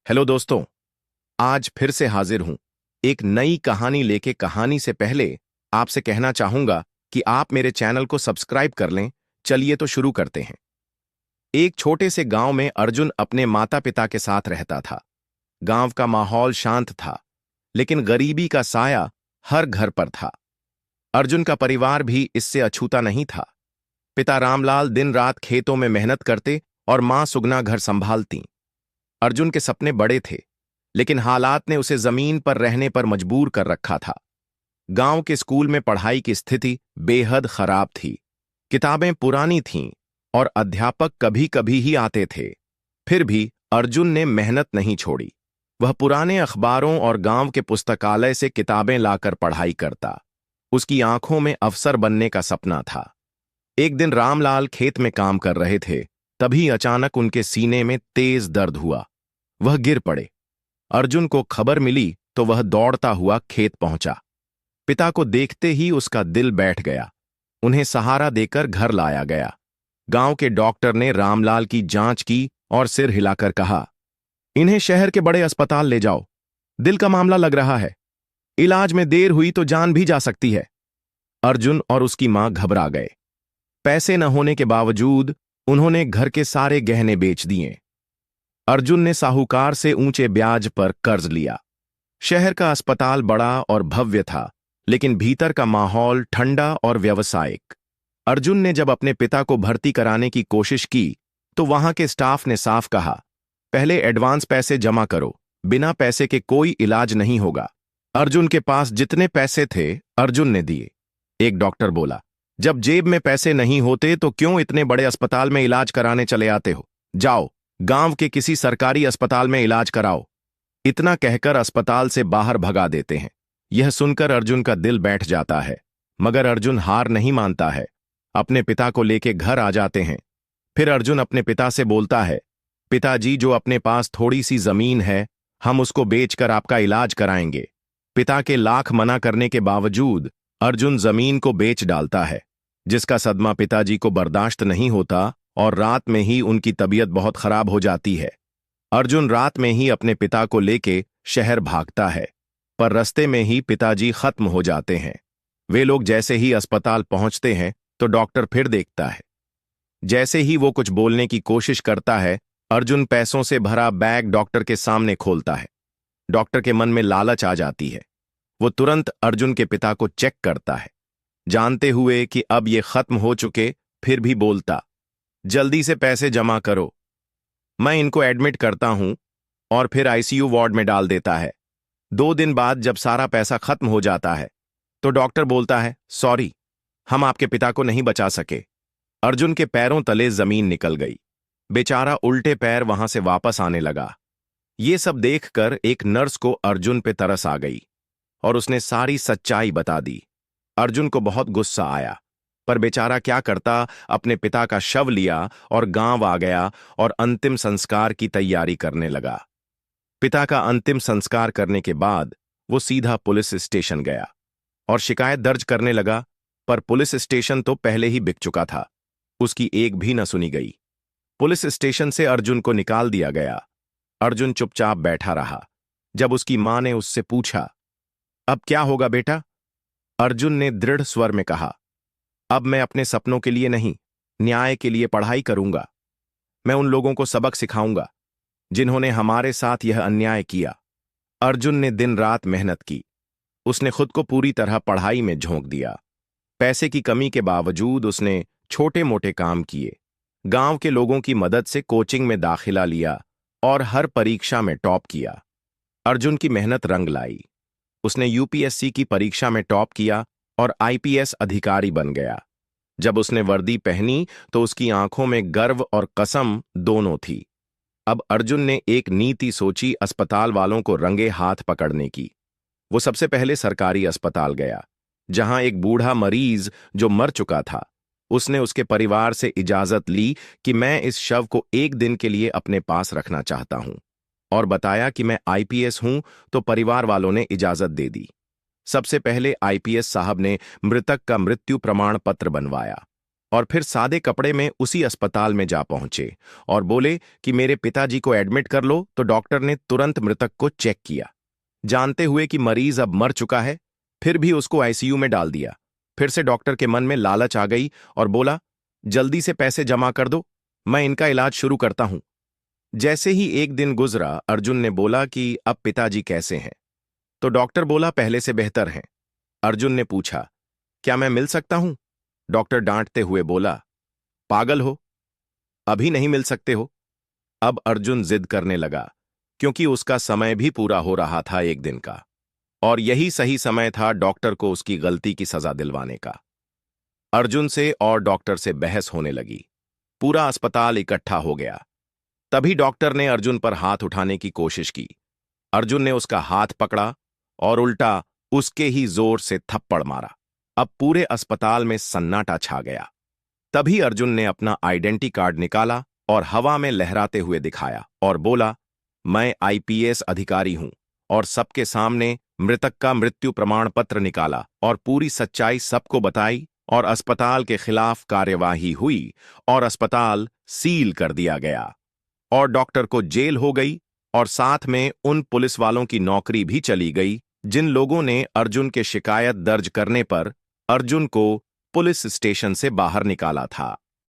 Hello दोस्तों। आज फिर से हाजिर हूं एक नई कहानी लेके। कहानी से पहले आपसे कहना चाहूंगा कि आप मेरे चैनल को सब्सक्राइब कर लें। चलिए तो शुरू करते हैं। एक छोटे से गांव में अर्जुन अपने माता पिता के साथ रहता था। गांव का माहौल शांत था, लेकिन गरीबी का साया हर घर पर था। अर्जुन का परिवार भी इससे अछूता नहीं था। पिता रामलाल दिन रात खेतों में मेहनत करते और मां सुगना घर संभालती। अर्जुन के सपने बड़े थे, लेकिन हालात ने उसे जमीन पर रहने पर मजबूर कर रखा था। गांव के स्कूल में पढ़ाई की स्थिति बेहद खराब थी। किताबें पुरानी थीं और अध्यापक कभी कभी ही आते थे। फिर भी अर्जुन ने मेहनत नहीं छोड़ी। वह पुराने अखबारों और गांव के पुस्तकालय से किताबें लाकर पढ़ाई करता। उसकी आंखों में अफसर बनने का सपना था। एक दिन रामलाल खेत में काम कर रहे थे, तभी अचानक उनके सीने में तेज दर्द हुआ। वह गिर पड़े। अर्जुन को खबर मिली तो वह दौड़ता हुआ खेत पहुंचा। पिता को देखते ही उसका दिल बैठ गया। उन्हें सहारा देकर घर लाया गया। गांव के डॉक्टर ने रामलाल की जांच की और सिर हिलाकर कहा, इन्हें शहर के बड़े अस्पताल ले जाओ। दिल का मामला लग रहा है। इलाज में देर हुई तो जान भी जा सकती है। अर्जुन और उसकी मां घबरा गए। पैसे न होने के बावजूद उन्होंने घर के सारे गहने बेच दिए। अर्जुन ने साहूकार से ऊंचे ब्याज पर कर्ज लिया। शहर का अस्पताल बड़ा और भव्य था, लेकिन भीतर का माहौल ठंडा और व्यावसायिक। अर्जुन ने जब अपने पिता को भर्ती कराने की कोशिश की तो वहां के स्टाफ ने साफ कहा, पहले एडवांस पैसे जमा करो, बिना पैसे के कोई इलाज नहीं होगा। अर्जुन के पास जितने पैसे थे अर्जुन ने दिए। एक डॉक्टर बोला, जब जेब में पैसे नहीं होते तो क्यों इतने बड़े अस्पताल में इलाज कराने चले आते हो? जाओ, गांव के किसी सरकारी अस्पताल में इलाज कराओ। इतना कहकर अस्पताल से बाहर भगा देते हैं। यह सुनकर अर्जुन का दिल बैठ जाता है, मगर अर्जुन हार नहीं मानता है। अपने पिता को लेके घर आ जाते हैं। फिर अर्जुन अपने पिता से बोलता है, पिताजी, जो अपने पास थोड़ी सी जमीन है, हम उसको बेचकर आपका इलाज कराएंगे। पिता के लाख मना करने के बावजूद अर्जुन जमीन को बेच डालता है, जिसका सदमा पिताजी को बर्दाश्त नहीं होता और रात में ही उनकी तबीयत बहुत खराब हो जाती है। अर्जुन रात में ही अपने पिता को लेके शहर भागता है, पर रास्ते में ही पिताजी खत्म हो जाते हैं। वे लोग जैसे ही अस्पताल पहुंचते हैं तो डॉक्टर फिर देखता है। जैसे ही वो कुछ बोलने की कोशिश करता है, अर्जुन पैसों से भरा बैग डॉक्टर के सामने खोलता है। डॉक्टर के मन में लालच आ जाती है। वो तुरंत अर्जुन के पिता को चेक करता है, जानते हुए कि अब ये खत्म हो चुके, फिर भी बोलता, जल्दी से पैसे जमा करो, मैं इनको एडमिट करता हूं, और फिर आईसीयू वार्ड में डाल देता है। 2 दिन बाद जब सारा पैसा खत्म हो जाता है तो डॉक्टर बोलता है, सॉरी, हम आपके पिता को नहीं बचा सके। अर्जुन के पैरों तले जमीन निकल गई। बेचारा उल्टे पैर वहां से वापस आने लगा। ये सब देखकर एक नर्स को अर्जुन पे तरस आ गई और उसने सारी सच्चाई बता दी। अर्जुन को बहुत गुस्सा आया, पर बेचारा क्या करता, अपने पिता का शव लिया और गांव आ गया और अंतिम संस्कार की तैयारी करने लगा। पिता का अंतिम संस्कार करने के बाद वो सीधा पुलिस स्टेशन गया और शिकायत दर्ज करने लगा, पर पुलिस स्टेशन तो पहले ही बिक चुका था। उसकी एक भी न सुनी गई। पुलिस स्टेशन से अर्जुन को निकाल दिया गया। अर्जुन चुपचाप बैठा रहा। जब उसकी मां ने उससे पूछा, अब क्या होगा बेटा? अर्जुन ने दृढ़ स्वर में कहा, अब मैं अपने सपनों के लिए नहीं, न्याय के लिए पढ़ाई करूंगा। मैं उन लोगों को सबक सिखाऊंगा जिन्होंने हमारे साथ यह अन्याय किया। अर्जुन ने दिन रात मेहनत की। उसने खुद को पूरी तरह पढ़ाई में झोंक दिया। पैसे की कमी के बावजूद उसने छोटे मोटे काम किए। गांव के लोगों की मदद से कोचिंग में दाखिला लिया और हर परीक्षा में टॉप किया। अर्जुन की मेहनत रंग लाई। उसने यूपीएससी की परीक्षा में टॉप किया और आईपीएस अधिकारी बन गया। जब उसने वर्दी पहनी तो उसकी आंखों में गर्व और कसम दोनों थी। अब अर्जुन ने एक नीति सोची अस्पताल वालों को रंगे हाथ पकड़ने की। वो सबसे पहले सरकारी अस्पताल गया, जहां एक बूढ़ा मरीज जो मर चुका था, उसने उसके परिवार से इजाजत ली कि मैं इस शव को एक दिन के लिए अपने पास रखना चाहता हूं, और बताया कि मैं आईपीएस हूं, तो परिवार वालों ने इजाजत दे दी। सबसे पहले आईपीएस साहब ने मृतक का मृत्यु प्रमाण पत्र बनवाया। और फिर सादे कपड़े में उसी अस्पताल में जा पहुंचे और बोले कि मेरे पिताजी को एडमिट कर लो। तो डॉक्टर ने तुरंत मृतक को चेक किया, जानते हुए कि मरीज अब मर चुका है, फिर भी उसको आईसीयू में डाल दिया। फिर से डॉक्टर के मन में लालच आ गई और बोला, जल्दी से पैसे जमा कर दो, मैं इनका इलाज शुरू करता हूं। जैसे ही एक दिन गुजरा, अर्जुन ने बोला कि अब पिताजी कैसे हैं? तो डॉक्टर बोला, पहले से बेहतर हैं। अर्जुन ने पूछा, क्या मैं मिल सकता हूं? डॉक्टर डांटते हुए बोला, पागल हो, अभी नहीं मिल सकते हो। अब अर्जुन जिद करने लगा, क्योंकि उसका समय भी पूरा हो रहा था एक दिन का, और यही सही समय था डॉक्टर को उसकी गलती की सजा दिलवाने का। अर्जुन से और डॉक्टर से बहस होने लगी। पूरा अस्पताल इकट्ठा हो गया। तभी डॉक्टर ने अर्जुन पर हाथ उठाने की कोशिश की। अर्जुन ने उसका हाथ पकड़ा और उल्टा उसके ही जोर से थप्पड़ मारा। अब पूरे अस्पताल में सन्नाटा छा गया। तभी अर्जुन ने अपना आइडेंटिटी कार्ड निकाला और हवा में लहराते हुए दिखाया और बोला, मैं आईपीएस अधिकारी हूं। और सबके सामने मृतक का मृत्यु प्रमाण पत्र निकाला और पूरी सच्चाई सबको बताई, और अस्पताल के खिलाफ कार्यवाही हुई और अस्पताल सील कर दिया गया और डॉक्टर को जेल हो गई, और साथ में उन पुलिस वालों की नौकरी भी चली गई जिन लोगों ने अर्जुन के शिकायत दर्ज करने पर अर्जुन को पुलिस स्टेशन से बाहर निकाला था।